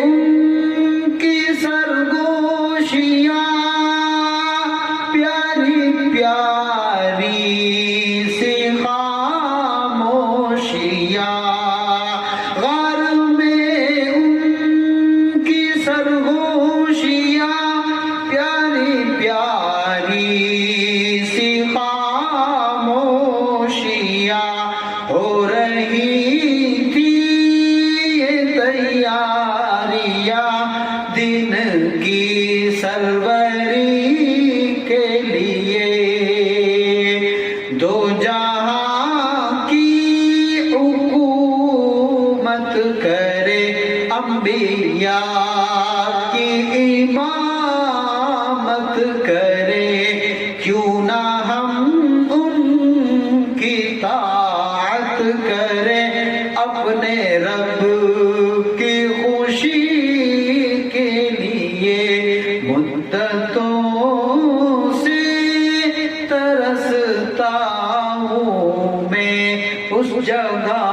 ان کی سرگوشیاں پیاری پیاری سی خاموشیاں، غار میں ان کی سرگوشیاں پیاری پیاری سی خاموشیاں، ہو رہی تھی یہ تیاریاں دن کی سروری کے لیے، دو جہاں کی حکومت کرے انبیاء کی امامت کرے، کیوں نہ ہم ان کی طاعت کریں اپنے رب کی خوشی کے لیے، مدتوں سے ترستا ہوں میں اس جگہ